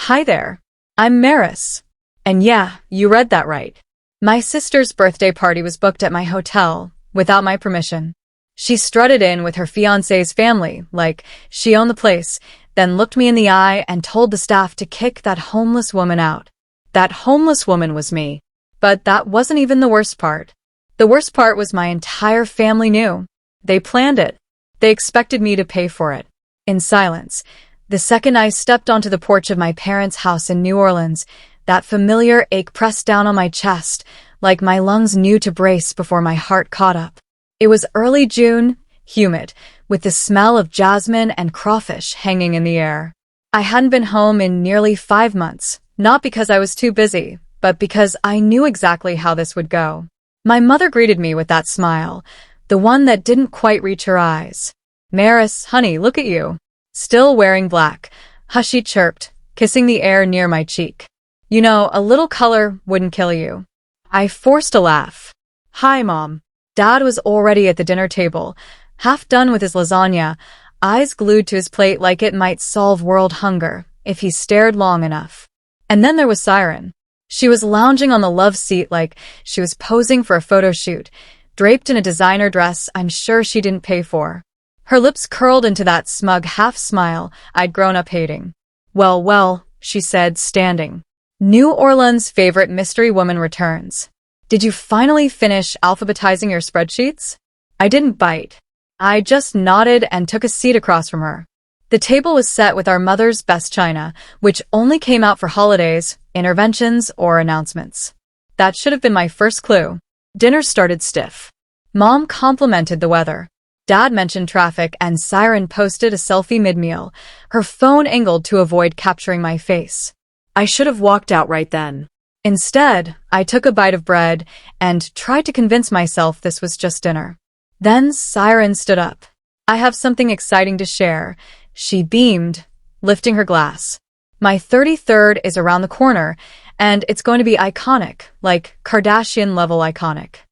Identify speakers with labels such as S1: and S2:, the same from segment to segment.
S1: Hi there. I'm Maris. And yeah, you read that right. My sister's birthday party was booked at my hotel, without my permission. She strutted in with her fiancé's family, like she owned the place, then looked me in the eye and told the staff to kick that homeless woman out. That homeless woman was me. But that wasn't even the worst part. The worst part was my entire family knew. They planned it. They expected me to pay for it. In silence. The second I stepped onto the porch of my parents' house in New Orleans, that familiar ache pressed down on my chest, like my lungs knew to brace before my heart caught up. It was early June, humid, with the smell of jasmine and crawfish hanging in the air. I hadn't been home in nearly 5 months, not because I was too busy, but because I knew exactly how this would go. My mother greeted me with that smile, the one that didn't quite reach her eyes. "Maris, honey, look at you. Still wearing black," Hushy chirped, kissing the air near my cheek. "You know, a little color wouldn't kill you." I forced a laugh. "Hi, Mom." Dad was already at the dinner table, half done with his lasagna, eyes glued to his plate like it might solve world hunger if he stared long enough. And then there was Siren. She was lounging on the love seat like she was posing for a photo shoot, draped in a designer dress I'm sure she didn't pay for. Her lips curled into that smug half-smile I'd grown up hating. "Well, well," she said, standing. "New Orleans' favorite mystery woman returns. Did you finally finish alphabetizing your spreadsheets?" I didn't bite. I just nodded and took a seat across from her. The table was set with our mother's best china, which only came out for holidays, interventions, or announcements. That should have been my first clue. Dinner started stiff. Mom complimented the weather. Dad mentioned traffic, and Siren posted a selfie mid-meal, her phone angled to avoid capturing my face. I should have walked out right then. Instead, I took a bite of bread and tried to convince myself this was just dinner. Then Siren stood up. "I have something exciting to share," she beamed, lifting her glass. "My 33rd is around the corner, and it's going to be iconic, like Kardashian-level iconic."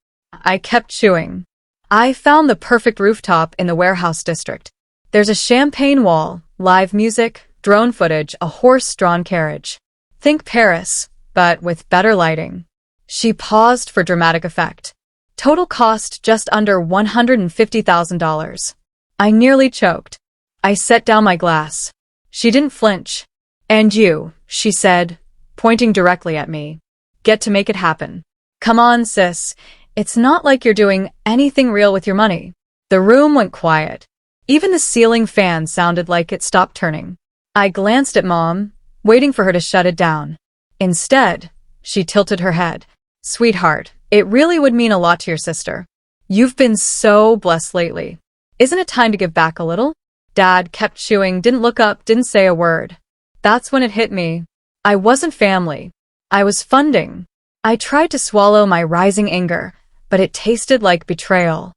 S1: I kept chewing. "I found the perfect rooftop in the warehouse district. There's a champagne wall, live music, drone footage, a horse-drawn carriage. Think Paris, but with better lighting." She paused for dramatic effect. "Total cost just under $150,000. I nearly choked. I set down my glass. She didn't flinch. "And you," she said, pointing directly at me. "Get to make it happen. Come on, sis. It's not like you're doing anything real with your money." The room went quiet. Even the ceiling fan sounded like it stopped turning. I glanced at Mom, waiting for her to shut it down. Instead, she tilted her head. "Sweetheart, it really would mean a lot to your sister. You've been so blessed lately. Isn't it time to give back a little?" Dad kept chewing, didn't look up, didn't say a word. That's when it hit me. I wasn't family. I was funding. I tried to swallow my rising anger, but it tasted like betrayal.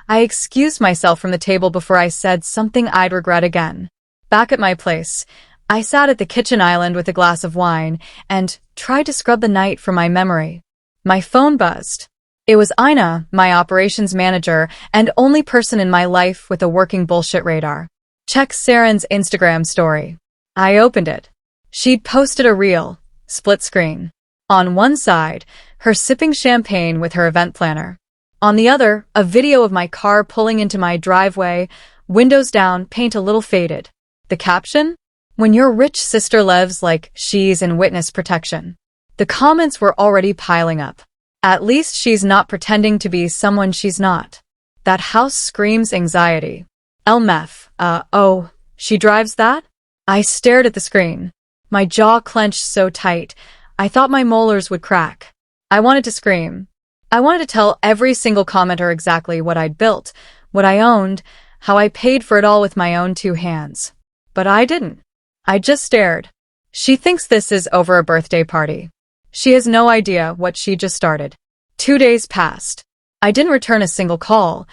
S1: I excused myself from the table before I said something I'd regret again. Back at my place, I sat at the kitchen island with a glass of wine and tried to scrub the night from my memory. My phone buzzed. It was Ina, my operations manager and only person in my life with a working bullshit radar. Check Saren's Instagram story. I opened it. She'd posted a reel, split screen. On one side, her sipping champagne with her event planner. On the other, a video of my car pulling into my driveway, windows down, paint a little faded. The caption? "When your rich sister lives like she's in witness protection." The comments were already piling up. "At least she's not pretending to be someone she's not." "That house screams anxiety." "LMF, oh, she drives that?" I stared at the screen. My jaw clenched so tight, I thought my molars would crack. I wanted to scream. I wanted to tell every single commenter exactly what I'd built, what I owned, how I paid for it all with my own 2 hands. But I didn't. I just stared. She thinks this is over a birthday party. She has no idea what she just started. 2 days passed. I didn't return a single call,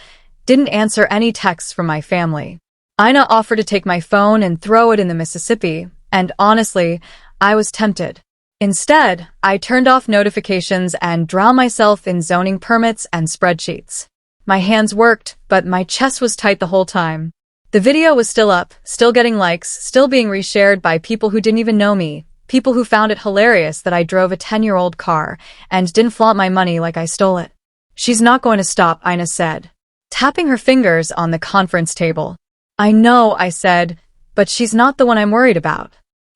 S1: didn't answer any texts from my family. Ina offered to take my phone and throw it in the Mississippi, and honestly, I was tempted. Instead, I turned off notifications and drowned myself in zoning permits and spreadsheets. My hands worked, but my chest was tight the whole time. The video was still up, still getting likes, still being reshared by people who didn't even know me, People who found it hilarious that I drove a 10-year-old car and didn't flaunt my money like I stole it. She's not going to stop, Ina said, tapping her fingers on the conference table. I know, I said, but she's not the one I'm worried about.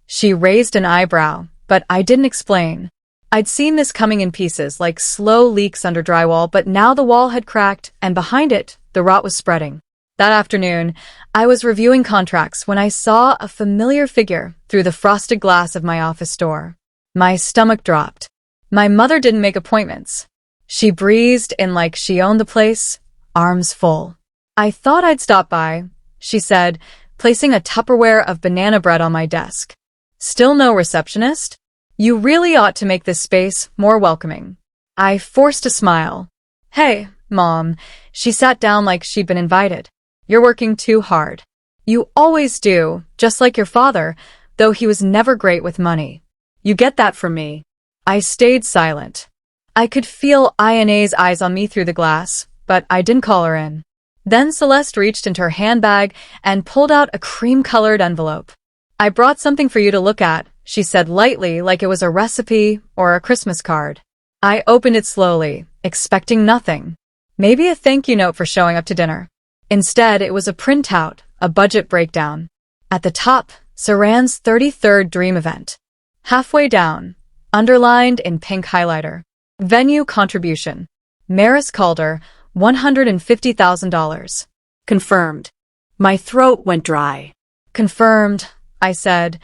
S1: She raised an eyebrow, but I didn't explain. I'd seen this coming in pieces, like slow leaks under drywall, but now the wall had cracked, and behind it, the rot was spreading. That afternoon, I was reviewing contracts when I saw a familiar figure through the frosted glass of my office door. My stomach dropped. My mother didn't make appointments. She breezed in like she owned the place, arms full. I thought I'd stop by, she said, placing a Tupperware of banana bread on my desk. Still no receptionist? You really ought to make this space more welcoming. I forced a smile. Hey, Mom. She sat down like she'd been invited. You're working too hard. You always do, just like your father, though he was never great with money. You get that from me. I stayed silent. I could feel Ina's eyes on me through the glass, but I didn't call her in. Then Celeste reached into her handbag and pulled out a cream-colored envelope. I brought something for you to look at, she said lightly, like it was a recipe or a Christmas card. I opened it slowly, expecting nothing. Maybe a thank you note for showing up to dinner. Instead, it was a printout, a budget breakdown. At the top, Saran's 33rd dream event. Halfway down, underlined in pink highlighter. Venue contribution. Maris Calder, $150,000. Confirmed. My throat went dry. Confirmed, I said,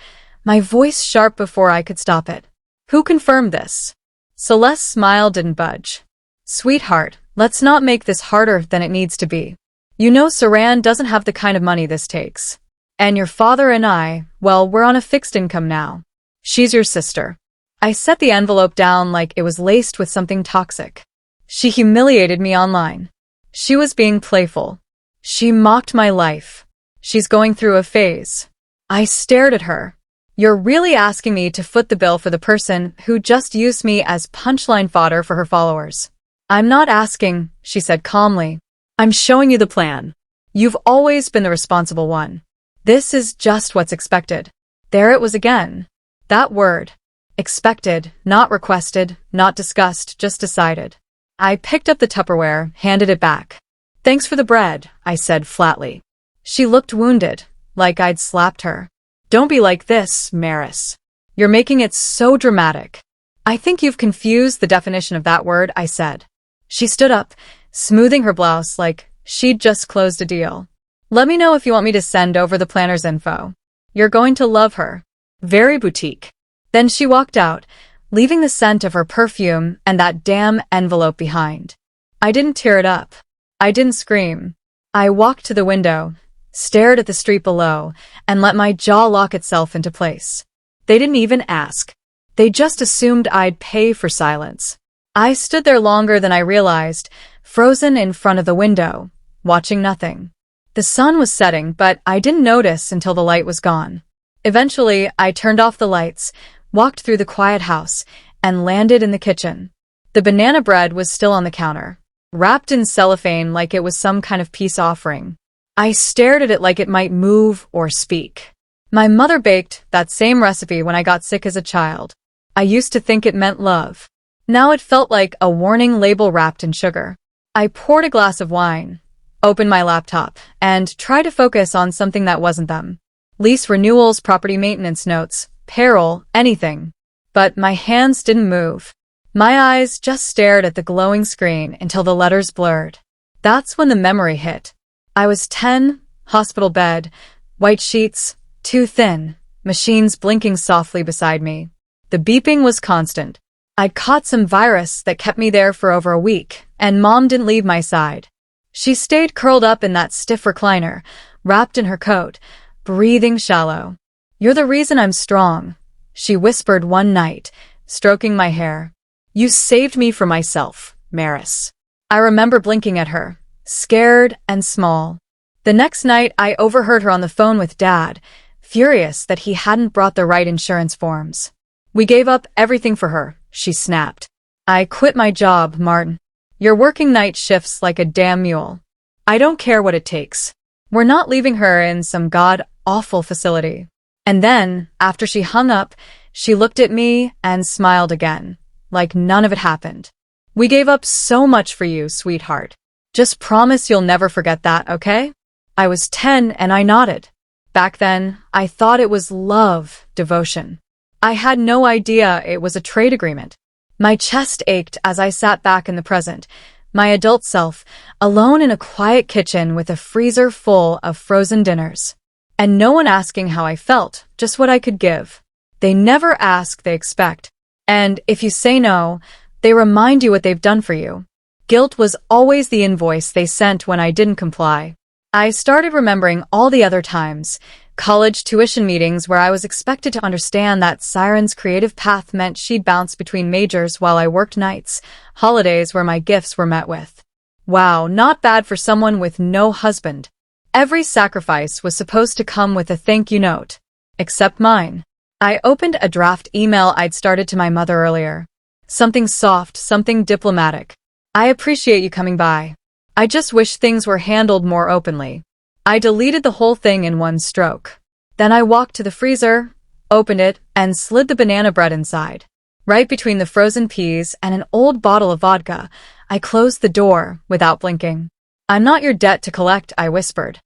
S1: my voice sharp before I could stop it. Who confirmed this? Celeste's smile didn't budge. Sweetheart, let's not make this harder than it needs to be. You know Saran doesn't have the kind of money this takes. And your father and I, well, we're on a fixed income now. She's your sister. I set the envelope down like it was laced with something toxic. She humiliated me online. She was being playful. She mocked my life. She's going through a phase. I stared at her. You're really asking me to foot the bill for the person who just used me as punchline fodder for her followers. I'm not asking, she said calmly. I'm showing you the plan. You've always been the responsible one. This is just what's expected. There it was again. That word. Expected, not requested, not discussed, just decided. I picked up the Tupperware, handed it back. Thanks for the bread, I said flatly. She looked wounded, like I'd slapped her. Don't be like this, Maris. You're making it so dramatic. I think you've confused the definition of that word, I said. She stood up, smoothing her blouse like she'd just closed a deal. Let me know if you want me to send over the planner's info. You're going to love her. Very boutique. Then she walked out, leaving the scent of her perfume and that damn envelope behind. I didn't tear it up. I didn't scream. I walked to the window, stared at the street below, and let my jaw lock itself into place. They didn't even ask. They just assumed I'd pay for silence. I stood there longer than I realized, frozen in front of the window, watching nothing. The sun was setting, but I didn't notice until the light was gone. Eventually, I turned off the lights, walked through the quiet house, and landed in the kitchen. The banana bread was still on the counter, wrapped in cellophane like it was some kind of peace offering. I stared at it like it might move or speak. My mother baked that same recipe when I got sick as a child. I used to think it meant love. Now it felt like a warning label wrapped in sugar. I poured a glass of wine, opened my laptop, and tried to focus on something that wasn't them. Lease renewals, property maintenance notes, payroll, anything. But my hands didn't move. My eyes just stared at the glowing screen until the letters blurred. That's when the memory hit. I was 10, hospital bed, white sheets, too thin, machines blinking softly beside me. The beeping was constant. I'd caught some virus that kept me there for over a week, and Mom didn't leave my side. She stayed curled up in that stiff recliner, wrapped in her coat, breathing shallow. You're the reason I'm strong, she whispered one night, stroking my hair. You saved me from myself, Maris. I remember blinking at her, scared and small. The next night, I overheard her on the phone with Dad, furious that he hadn't brought the right insurance forms. We gave up everything for her, she snapped. I quit my job, Martin. You're working night shifts like a damn mule. I don't care what it takes. We're not leaving her in some god-awful facility. And then, after she hung up, She looked at me and smiled again, like none of it happened. We gave up so much for you, sweetheart. Just promise you'll never forget that, okay? I was 10 and I nodded. Back then, I thought it was love, devotion. I had no idea it was a trade agreement. My chest ached as I sat back in the present, my adult self, alone in a quiet kitchen with a freezer full of frozen dinners. And no one asking how I felt, just what I could give. They never ask, they expect. And if you say no, they remind you what they've done for you. Guilt was always the invoice they sent when I didn't comply. I started remembering all the other times, college tuition meetings where I was expected to understand that Siren's creative path meant she'd bounce between majors while I worked nights, holidays where my gifts were met with. Wow, not bad for someone with no husband. Every sacrifice was supposed to come with a thank you note. Except mine. I opened a draft email I'd started to my mother earlier. Something soft, something diplomatic. I appreciate you coming by. I just wish things were handled more openly. I deleted the whole thing in one stroke. Then I walked to the freezer, opened it, and slid the banana bread inside. Right between the frozen peas and an old bottle of vodka, I closed the door without blinking. I'm not your debt to collect, I whispered.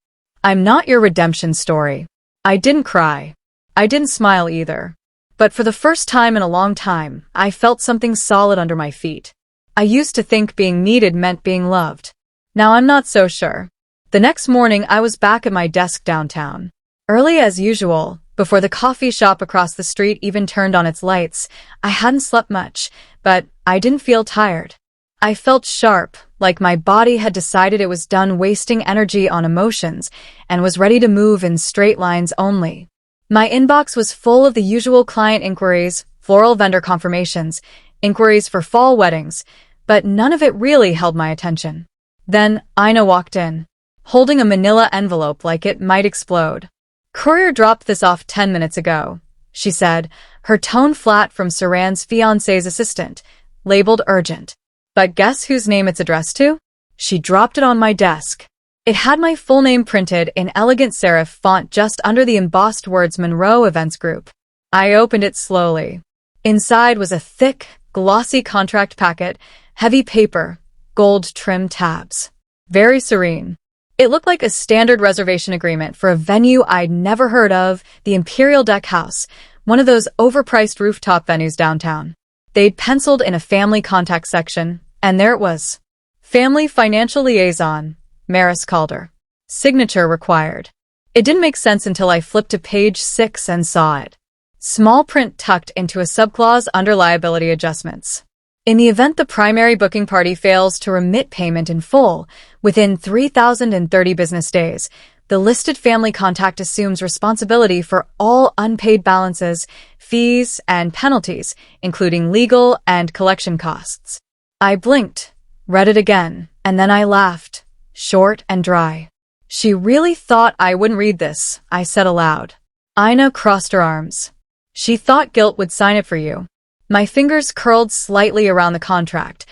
S1: I'm not your redemption story. I didn't cry. I didn't smile either. But for the first time in a long time, I felt something solid under my feet. I used to think being needed meant being loved. Now I'm not so sure. The next morning, I was back at my desk downtown. Early as usual, before the coffee shop across the street even turned on its lights. I hadn't slept much, but I didn't feel tired. I felt sharp, like my body had decided it was done wasting energy on emotions and was ready to move in straight lines only. My inbox was full of the usual client inquiries, floral vendor confirmations, inquiries for fall weddings, but none of it really held my attention. Then Ina walked in, holding a manila envelope like it might explode. Courier dropped this off 10 minutes ago, she said, her tone flat from Saran's fiancé's assistant, labeled urgent. But guess whose name it's addressed to? She dropped it on my desk. It had my full name printed in elegant serif font just under the embossed words Monroe Events Group. I opened it slowly. Inside was a thick, glossy contract packet, heavy paper, gold-trimmed tabs. Very serene. It looked like a standard reservation agreement for a venue I'd never heard of, the Imperial Deck House, one of those overpriced rooftop venues downtown. They'd penciled in a family contact section, and there it was. Family Financial Liaison, Maris Calder. Signature required. It didn't make sense until I flipped to page 6 and saw it. Small print tucked into a subclause under liability adjustments. In the event the primary booking party fails to remit payment in full within 3,030 business days, the listed family contact assumes responsibility for all unpaid balances, fees, and penalties, including legal and collection costs. I blinked, read it again, and then I laughed, short and dry. She really thought I wouldn't read this, I said aloud. Ina crossed her arms. She thought Guilt would sign it for you. My fingers curled slightly around the contract,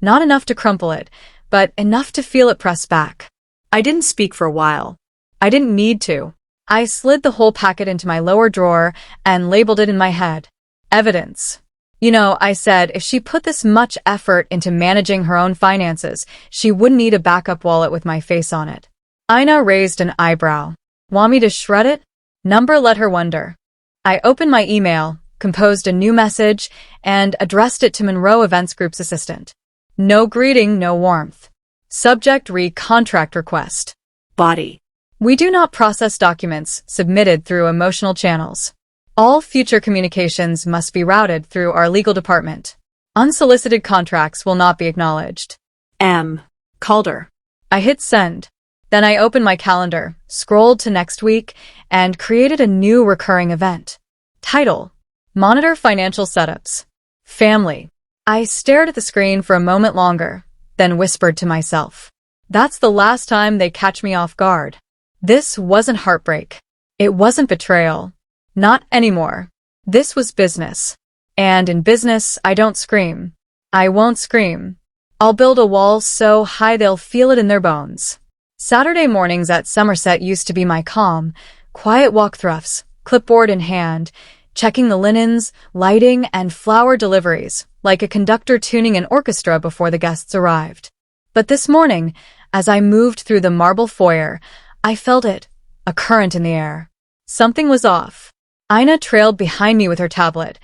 S1: not enough to crumple it, but enough to feel it press back. I didn't speak for a while. I didn't need to. I slid the whole packet into my lower drawer and labeled it in my head. Evidence. You know, I said, if she put this much effort into managing her own finances, she wouldn't need a backup wallet with my face on it. Ina raised an eyebrow. Want me to shred it? Number let her wonder. I opened my email, composed a new message, and addressed it to Monroe Events Group's assistant. No greeting, no warmth. Subject contract request. Body. We do not process documents submitted through emotional channels. All future communications must be routed through our legal department. Unsolicited contracts will not be acknowledged. M. Calder. I hit send. Then I opened my calendar, scrolled to next week, and created a new recurring event. Title: Monitor Financial Setups. Family. I stared at the screen for a moment longer, then whispered to myself. That's the last time they catch me off guard. This wasn't heartbreak. It wasn't betrayal. Not anymore. This was business. And in business, I don't scream. I won't scream. I'll build a wall so high they'll feel it in their bones. Saturday mornings at Somerset used to be my calm, quiet walk throughs, clipboard in hand, checking the linens, lighting, and flower deliveries, like a conductor tuning an orchestra before the guests arrived. But this morning, as I moved through the marble foyer, I felt it, a current in the air. Something was off. Ina trailed behind me with her tablet,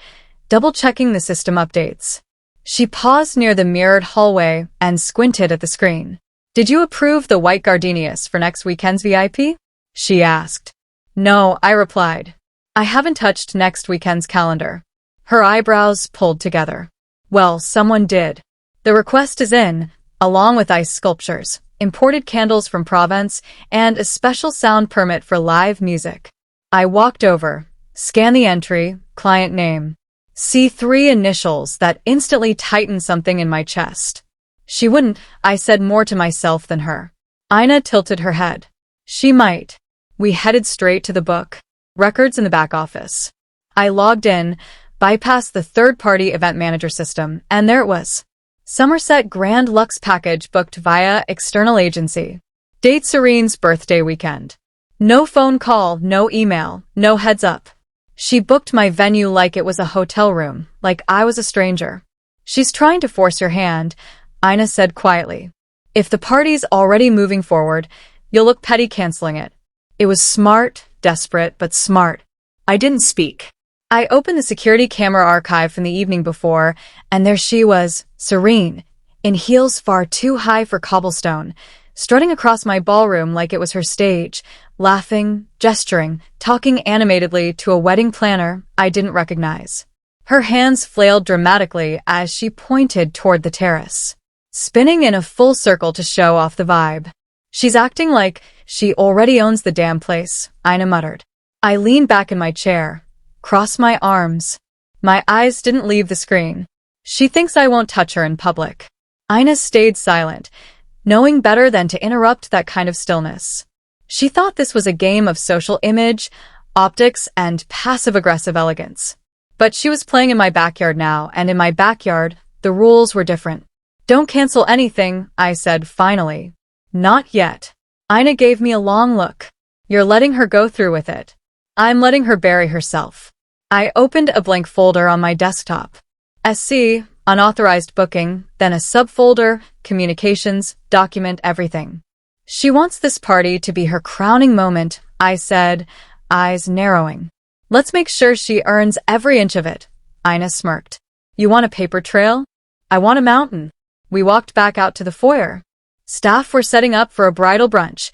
S1: double-checking the system updates. She paused near the mirrored hallway and squinted at the screen. "Did you approve the white gardenias for next weekend's VIP?" she asked. "No," I replied. "I haven't touched next weekend's calendar." Her eyebrows pulled together. "Well, someone did. The request is in, along with ice sculptures, imported candles from Provence, and a special sound permit for live music." I walked over, scanned the entry, client name. See three initials that instantly tightened something in my chest. She wouldn't, I said more to myself than her. Ina tilted her head. She might. We headed straight to the book. Records in the back office. I logged in, bypassed the third-party event manager system, and there it was. Somerset Grand Lux package booked via external agency. Date Serene's birthday weekend. No phone call, no email, no heads up. She booked my venue like it was a hotel room, like I was a stranger. "She's trying to force your hand," Ina said quietly. "If the party's already moving forward, you'll look petty canceling it." It was smart, desperate, but smart. I didn't speak. I opened the security camera archive from the evening before, and there she was, Serene, in heels far too high for cobblestone, strutting across my ballroom like it was her stage, laughing, gesturing, talking animatedly to a wedding planner I didn't recognize. Her hands flailed dramatically as she pointed toward the terrace, spinning in a full circle to show off the vibe. "She's acting like she already owns the damn place," Ina muttered. I leaned back in my chair, crossed my arms. My eyes didn't leave the screen. "She thinks I won't touch her in public." Ina stayed silent, knowing better than to interrupt that kind of stillness. She thought this was a game of social image, optics, and passive-aggressive elegance. But she was playing in my backyard now, and in my backyard, the rules were different. "Don't cancel anything," I said finally. "Not yet." Ina gave me a long look. "You're letting her go through with it." "I'm letting her bury herself." I opened a blank folder on my desktop. SC, unauthorized booking, then a subfolder, communications, document everything. "She wants this party to be her crowning moment," I said, eyes narrowing. "Let's make sure she earns every inch of it." Ina smirked. "You want a paper trail? I want a mountain." We walked back out to the foyer. Staff were setting up for a bridal brunch,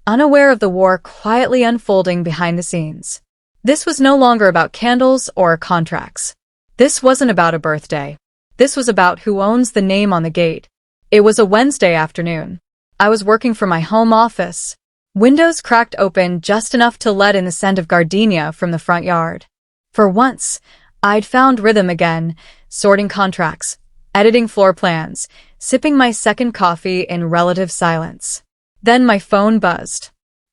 S1: unaware of the war quietly unfolding behind the scenes. This was no longer about candles or contracts. This wasn't about a birthday. This was about who owns the name on the gate. It was a Wednesday afternoon. I was working from my home office. Windows cracked open just enough to let in the scent of gardenia from the front yard. For once, I'd found rhythm again, sorting contracts, editing floor plans, sipping my second coffee in relative silence. Then my phone buzzed.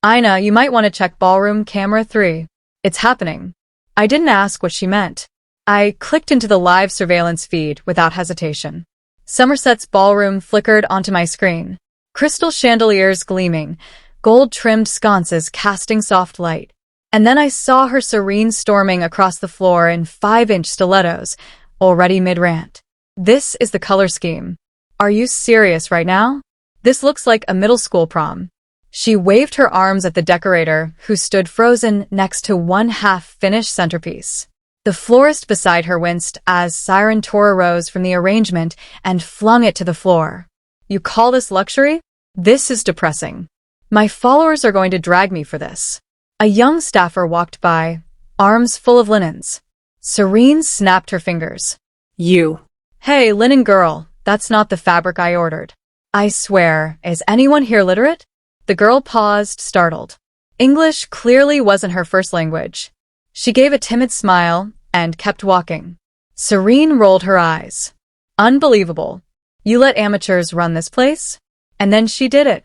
S1: "Ina, you might want to check ballroom camera 3. It's happening." I didn't ask what she meant. I clicked into the live surveillance feed without hesitation. Somerset's ballroom flickered onto my screen. Crystal chandeliers gleaming, gold-trimmed sconces casting soft light. And then I saw her Serene storming across the floor in 5-inch stilettos, already mid-rant. "This is the color scheme. Are you serious right now? This looks like a middle school prom." She waved her arms at the decorator, who stood frozen next to one half-finished centerpiece. The florist beside her winced as Siren tore a rose from the arrangement and flung it to the floor. "You call this luxury? This is depressing. My followers are going to drag me for this." A young staffer walked by, arms full of linens. Serene snapped her fingers. "You." "Hey, linen girl, that's not the fabric I ordered." "I swear, is anyone here literate?" The girl paused, startled. English clearly wasn't her first language. She gave a timid smile and kept walking. Serene rolled her eyes. "Unbelievable. You let amateurs run this place?" And then she did it.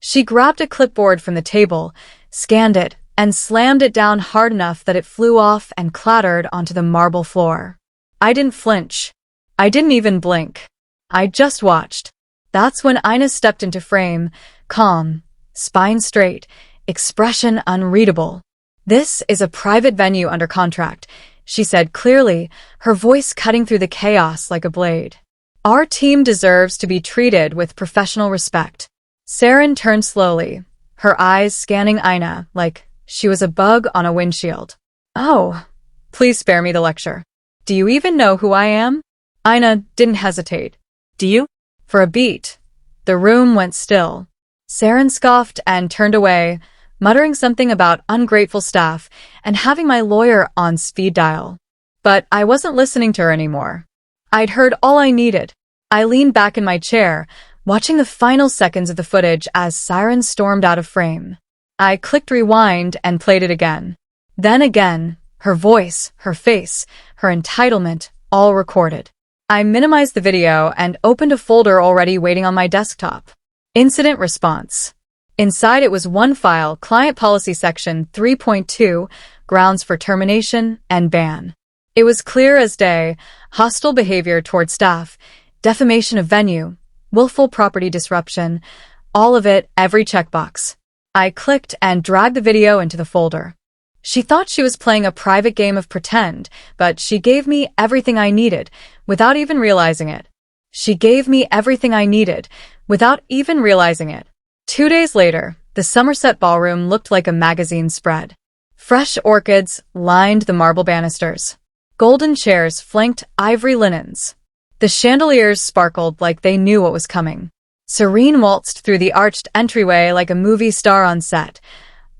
S1: She grabbed a clipboard from the table, scanned it, and slammed it down hard enough that it flew off and clattered onto the marble floor. I didn't flinch. I didn't even blink. I just watched. That's when Ina stepped into frame, calm, spine straight, expression unreadable. "This is a private venue under contract. she said clearly, her voice cutting through the chaos like a blade. Our team deserves to be treated with professional respect. Saren turned slowly, her eyes scanning Ina like she was a bug on a windshield. Oh, please spare me the lecture. Do you even know who I am? Ina didn't hesitate. Do you? For a beat, the room went still. Saren scoffed and turned away, muttering something about ungrateful staff and having my lawyer on speed dial. But I wasn't listening to her anymore. I'd heard all I needed. I leaned back in my chair, watching the final seconds of the footage as Siren stormed out of frame. I clicked rewind and played it again. Then again, her voice, her face, her entitlement, all recorded. I minimized the video and opened a folder already waiting on my desktop. Incident response. Inside it was one file, Client Policy Section 3.2, Grounds for Termination and Ban. It was clear as day: hostile behavior toward staff, defamation of venue, willful property disruption, all of it, every checkbox. I clicked and dragged the video into the folder. She thought she was playing a private game of pretend, but she gave me everything I needed, without even realizing it. She gave me everything I needed, without even realizing it. 2 days later, the Somerset ballroom looked like a magazine spread. Fresh orchids lined the marble banisters. Golden chairs flanked ivory linens. The chandeliers sparkled like they knew what was coming. Serene waltzed through the arched entryway like a movie star on set,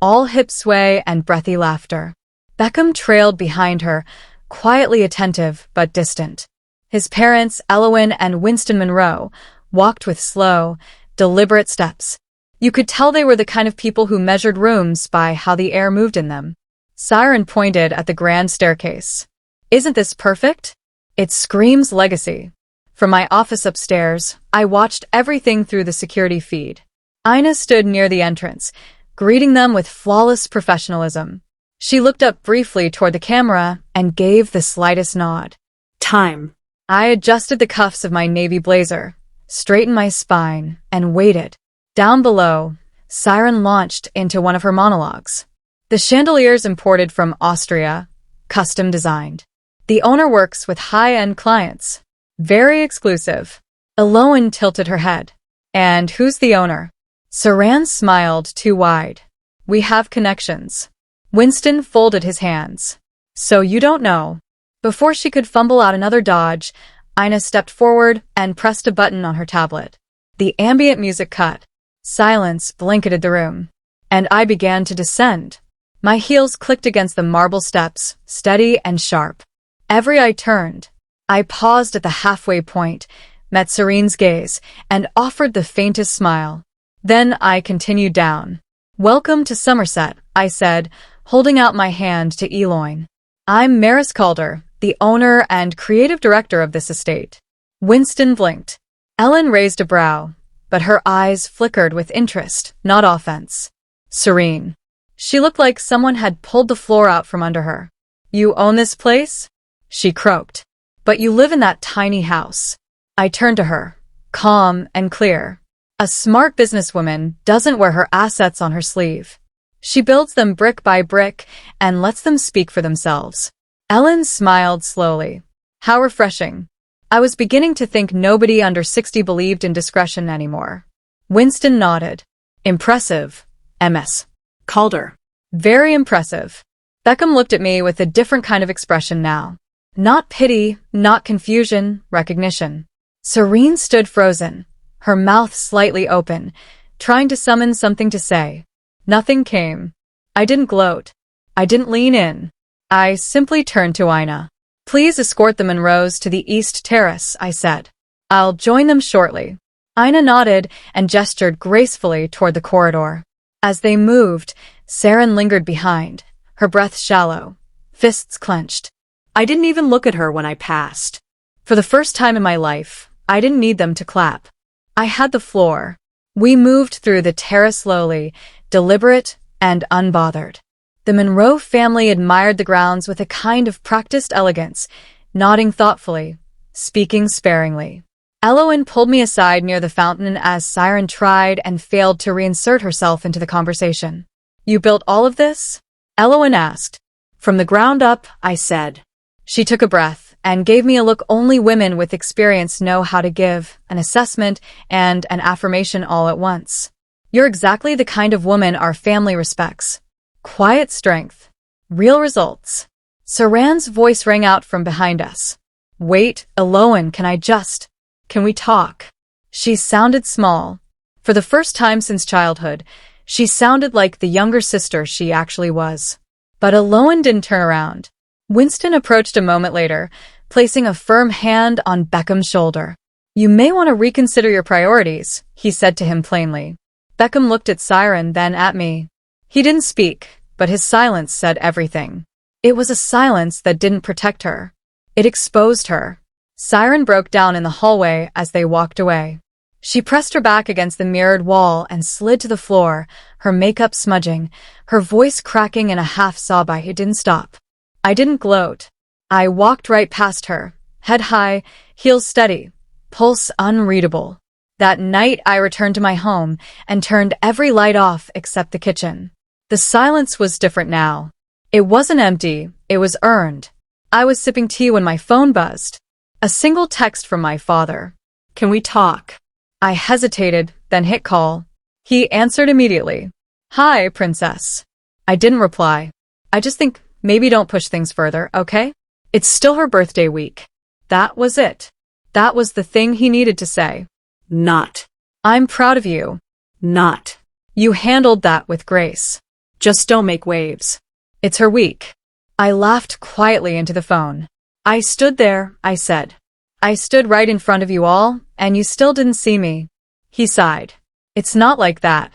S1: all hip sway and breathy laughter. Beckham trailed behind her, quietly attentive but distant. His parents, Elowyn and Winston Monroe, walked with slow, deliberate steps. You could tell they were the kind of people who measured rooms by how the air moved in them. Siren pointed at the grand staircase. Isn't this perfect? It screams legacy. From my office upstairs, I watched everything through the security feed. Ina stood near the entrance, greeting them with flawless professionalism. She looked up briefly toward the camera and gave the slightest nod. Time. I adjusted the cuffs of my navy blazer, straightened my spine, and waited. Down below, Siren launched into one of her monologues. The chandeliers imported from Austria, custom designed. The owner works with high-end clients. Very exclusive. Elowyn tilted her head. And who's the owner? Saran smiled too wide. We have connections. Winston folded his hands. So you don't know. Before she could fumble out another dodge, Ina stepped forward and pressed a button on her tablet. The ambient music cut. Silence blanketed the room. And I began to descend. My heels clicked against the marble steps, steady and sharp. Every I turned, I paused at the halfway point, met Serene's gaze, and offered the faintest smile. Then I continued down. Welcome to Somerset, I said, holding out my hand to Elowyn. I'm Maris Calder, the owner and creative director of this estate. Winston blinked. Ellen raised a brow, but her eyes flickered with interest, not offense. Serene. She looked like someone had pulled the floor out from under her. You own this place? She croaked. But you live in that tiny house. I turned to her, calm and clear. A smart businesswoman doesn't wear her assets on her sleeve. She builds them brick by brick and lets them speak for themselves. Ellen smiled slowly. How refreshing. I was beginning to think nobody under 60 believed in discretion anymore. Winston nodded. Impressive, MS. Calder. Very impressive. Beckham looked at me with a different kind of expression now. Not pity, not confusion, recognition. Serene stood frozen, her mouth slightly open, trying to summon something to say. Nothing came. I didn't gloat. I didn't lean in. I simply turned to Ina. Please escort the Monroes to the East Terrace, I said. I'll join them shortly. Ina nodded and gestured gracefully toward the corridor. As they moved, Saren lingered behind, her breath shallow, fists clenched. I didn't even look at her when I passed. For the first time in my life, I didn't need them to clap. I had the floor. We moved through the terrace slowly, deliberate and unbothered. The Monroe family admired the grounds with a kind of practiced elegance, nodding thoughtfully, speaking sparingly. Elowyn pulled me aside near the fountain as Siren tried and failed to reinsert herself into the conversation. You built all of this? Elowyn asked. From the ground up, I said. She took a breath and gave me a look only women with experience know how to give, an assessment and an affirmation all at once. You're exactly the kind of woman our family respects. Quiet strength. Real results. Saran's voice rang out from behind us. Wait, Eloan, can we talk? She sounded small. For the first time since childhood, she sounded like the younger sister she actually was. But Eloan didn't turn around. Winston approached a moment later, placing a firm hand on Beckham's shoulder. You may want to reconsider your priorities, he said to him plainly. Beckham looked at Siren, then at me. He didn't speak, but his silence said everything. It was a silence that didn't protect her. It exposed her. Siren broke down in the hallway as they walked away. She pressed her back against the mirrored wall and slid to the floor, her makeup smudging, her voice cracking in a half-sob. I didn't stop. I didn't gloat. I walked right past her, head high, heels steady, pulse unreadable. That night I returned to my home and turned every light off except the kitchen. The silence was different now. It wasn't empty, it was earned. I was sipping tea when my phone buzzed. A single text from my father. Can we talk? I hesitated, then hit call. He answered immediately. Hi, princess. I didn't reply. I just think maybe don't push things further, okay? It's still her birthday week. That was it. That was the thing he needed to say. Not. I'm proud of you. Not. You handled that with grace. Just don't make waves. It's her week. I laughed quietly into the phone. I stood there, I said. I stood right in front of you all, and you still didn't see me. He sighed. It's not like that.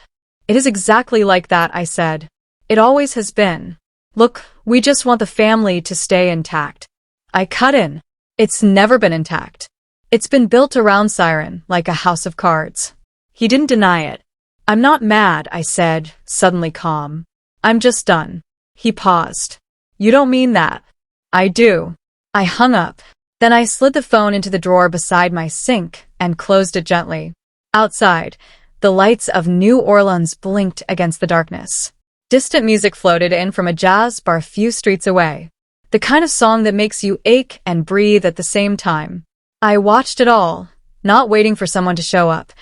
S1: It is exactly like that, I said. It always has been. Look, we just want the family to stay intact. I cut in. It's never been intact. It's been built around Siren, like a house of cards. He didn't deny it. I'm not mad, I said, suddenly calm. I'm just done. He paused. You don't mean that. I do. I hung up. Then I slid the phone into the drawer beside my sink and closed it gently. Outside, the lights of New Orleans blinked against the darkness. Distant music floated in from a jazz bar a few streets away. The kind of song that makes you ache and breathe at the same time. I watched it all, not waiting for someone to show up,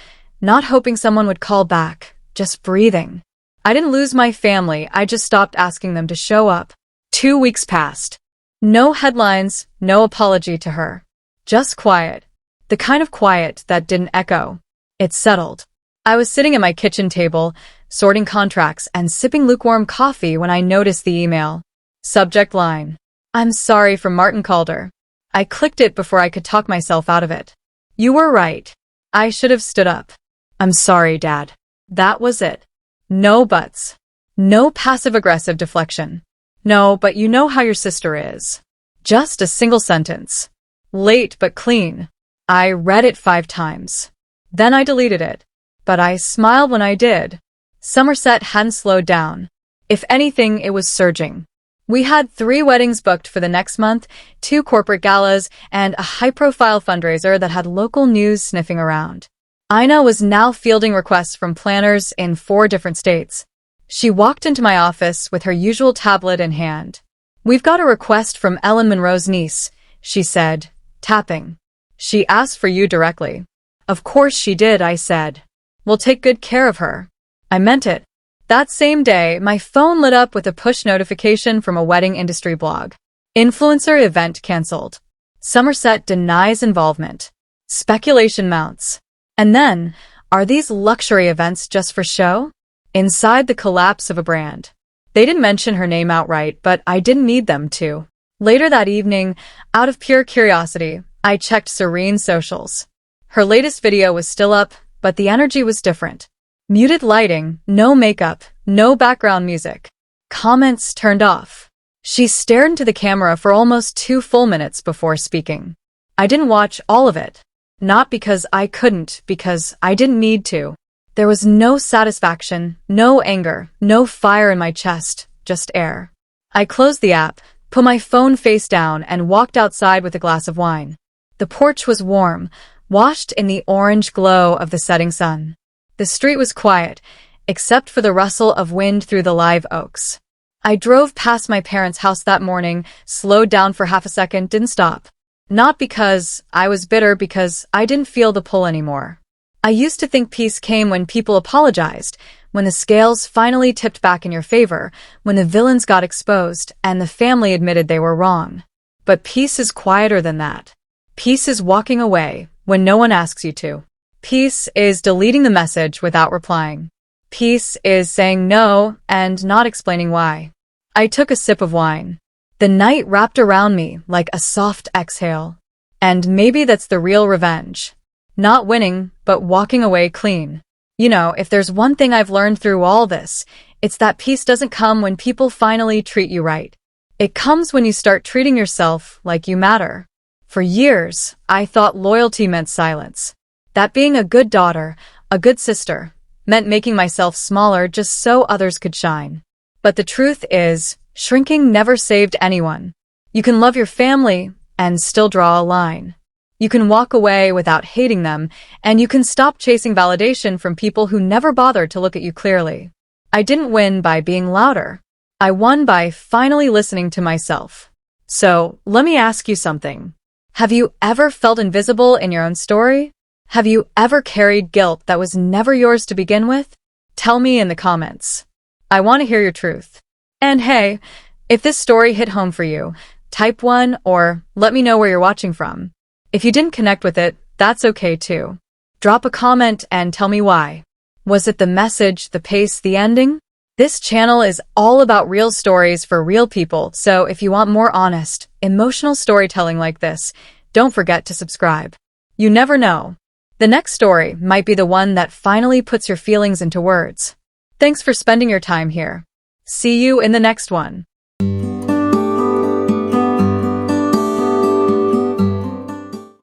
S1: not hoping someone would call back, just breathing. I didn't lose my family, I just stopped asking them to show up. 2 weeks passed. No headlines, no apology to her. Just quiet. The kind of quiet that didn't echo. It settled. I was sitting at my kitchen table, sorting contracts and sipping lukewarm coffee when I noticed the email. Subject line. I'm sorry from Martin Calder. I clicked it before I could talk myself out of it. You were right. I should have stood up. I'm sorry, Dad. That was it. No buts. No passive-aggressive deflection. No, but you know how your sister is. Just a single sentence. Late but clean. I read it 5 times. Then I deleted it. But I smiled when I did. Somerset hadn't slowed down. If anything, it was surging. We had 3 weddings booked for the next month, 2 corporate galas, and a high-profile fundraiser that had local news sniffing around. Ina was now fielding requests from planners in 4 different states. She walked into my office with her usual tablet in hand. We've got a request from Ellen Monroe's niece, she said, tapping. She asked for you directly. Of course she did, I said. We'll take good care of her. I meant it. That same day, my phone lit up with a push notification from a wedding industry blog. Influencer event cancelled. Somerset denies involvement. Speculation mounts. And then, are these luxury events just for show? Inside the collapse of a brand. They didn't mention her name outright, but I didn't need them to. Later that evening, out of pure curiosity, I checked Serene's socials. Her latest video was still up, but the energy was different. Muted lighting, no makeup, no background music. Comments turned off. She stared into the camera for almost 2 full minutes before speaking. I didn't watch all of it. Not because I couldn't, because I didn't need to. There was no satisfaction, no anger, no fire in my chest, just air. I closed the app, put my phone face down, and walked outside with a glass of wine. The porch was warm, washed in the orange glow of the setting sun. The street was quiet, except for the rustle of wind through the live oaks. I drove past my parents' house that morning, slowed down for half a second, didn't stop. Not because I was bitter, because I didn't feel the pull anymore. I used to think peace came when people apologized, when the scales finally tipped back in your favor, when the villains got exposed and the family admitted they were wrong. But peace is quieter than that. Peace is walking away when no one asks you to. Peace is deleting the message without replying. Peace is saying no and not explaining why. I took a sip of wine. The night wrapped around me like a soft exhale. And maybe that's the real revenge. Not winning, but walking away clean. If there's one thing I've learned through all this, it's that peace doesn't come when people finally treat you right. It comes when you start treating yourself like you matter. For years, I thought loyalty meant silence. That being a good daughter, a good sister, meant making myself smaller just so others could shine. But the truth is, shrinking never saved anyone. You can love your family and still draw a line. You can walk away without hating them, and you can stop chasing validation from people who never bothered to look at you clearly. I didn't win by being louder. I won by finally listening to myself. So, let me ask you something. Have you ever felt invisible in your own story? Have you ever carried guilt that was never yours to begin with? Tell me in the comments. I want to hear your truth. And hey, if this story hit home for you, type 1 or let me know where you're watching from. If you didn't connect with it, that's okay too. Drop a comment and tell me why. Was it the message, the pace, the ending? This channel is all about real stories for real people, so if you want more honest, emotional storytelling like this, don't forget to subscribe. You never know. The next story might be the one that finally puts your feelings into words. Thanks for spending your time here. See you in the next one.